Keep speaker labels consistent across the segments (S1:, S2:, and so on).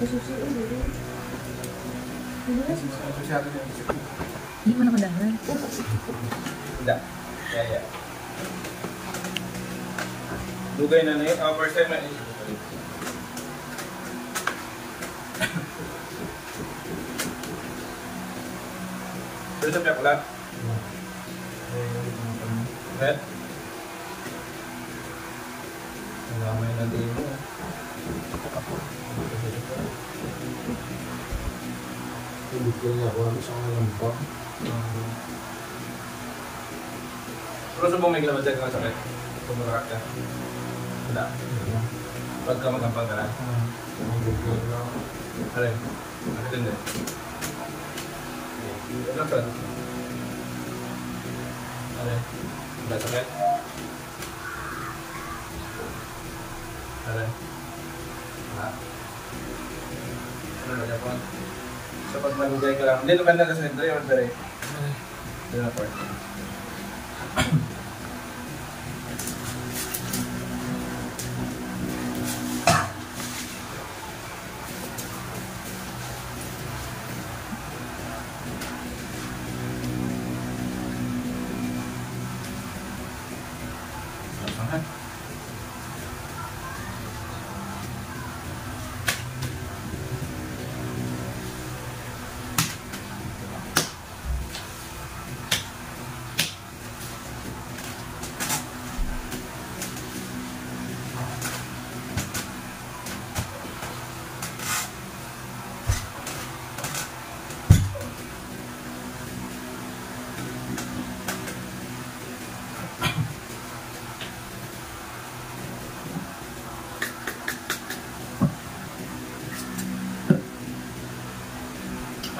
S1: Susi ulit.
S2: Hindi mo naman dahil.
S3: Hindi. Yeah. Dugay na yun. First time na yun. Pero sa piyakla? Red? Nalamay na din mo.
S4: Hindi ko niya ako sa ngayon po.
S3: Pero sa buong may gilabad dyan ka sakit? Pumurak ka? Wala. Pagka magampang ka na? Alin? Ano din din? Ano ka? Alin? Wala sakit? Alin? Wala? Ano na po? So pag manugay ka lang, hindi naman na sa sentro yun, pero hindi na po.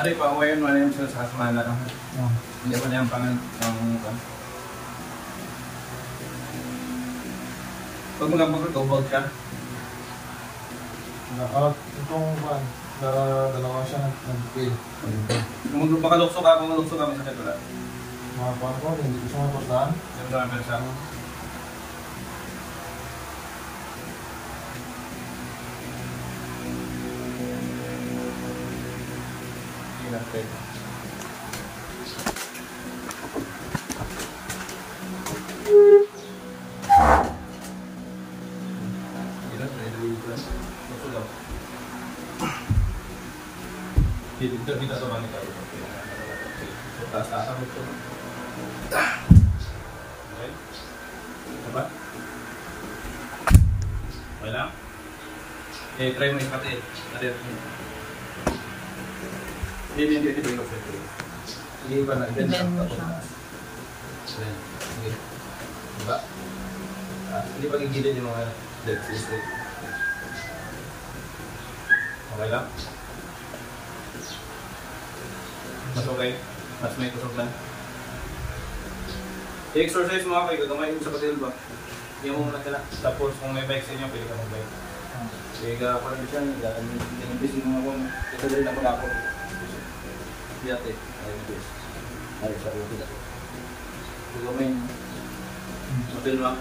S3: Ari pa awayan mo na yung sa semana lang. Hindi mo na yung pangan ng pag magkapag-tubog ka.
S4: Itong van, dalawa siya nag-pay.
S3: Kung makalukso ka, masakit wala.
S4: Mga kuwan ko, hindi ko siya mapasahan.
S3: Hindi mo naman siya. Okay. Kita sa bangka. Taas-taas ako ito. Okay. Apa? Okay lang? Okay, try mo ipati. Hindi ba yung sentro? Hindi ba na?
S2: Ibigay mo siya.
S3: Sige. Diba? Hindi pa gigilid yung mga dead straight. Okay lang? Mas okay? Mas may kusog lang? I-exercise mo kayo, gagamay mo sa patil ba? Hindi mo muna ka na. Tapos kung may bike sa inyo, pwede ka mag-bike. Kaya parang siya, nag-busy mo ako. Ito din ako na ako. Dati, ay sa ulo dito. Gagamay mo. Patil mo.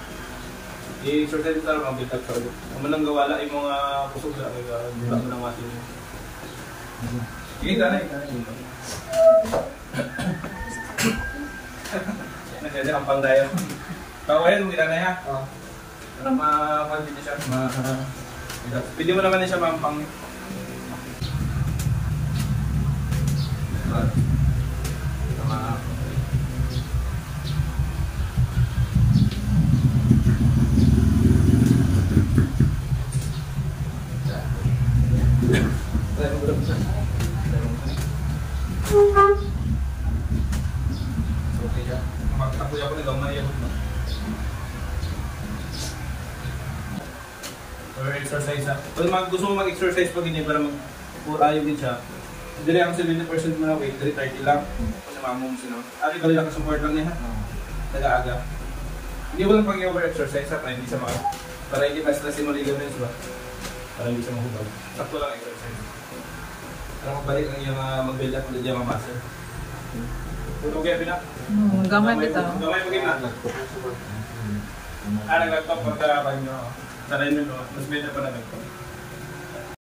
S3: I-exercise tayo mga bitag sa ulo. Kung manang gawala yung mga kusog na, wala mo nang masin mo. Sige, ganay. Nagkaya ang pangdayo. Pawayan mo gitanay ha? Oo. Para ma-quality siya. Pwede mo naman siya mampang. Or exercise ha. Kung gusto mo mag-exercise pag hindi para mag-ayaw din siya, dili ang 70% mo na weight, 30 lang. Kasi mamong sino. Ari ka lang ka-support lang niya ha. Nag-aaga. Hindi mo lang pag-over-exercise ha, para hindi siya para hindi ma-stressin mo ligaments ba? Para hindi siya mahubag. Sakto lang exercise. Para magbalik ang iyong mag-build up ulit yung mga muscle. Tulog kaya pinak?
S2: Gamay bitaw.
S3: Gamay mo kina? Nag-laptop pagka-abang nyo. Sanay nyo, mas better pa na laptop.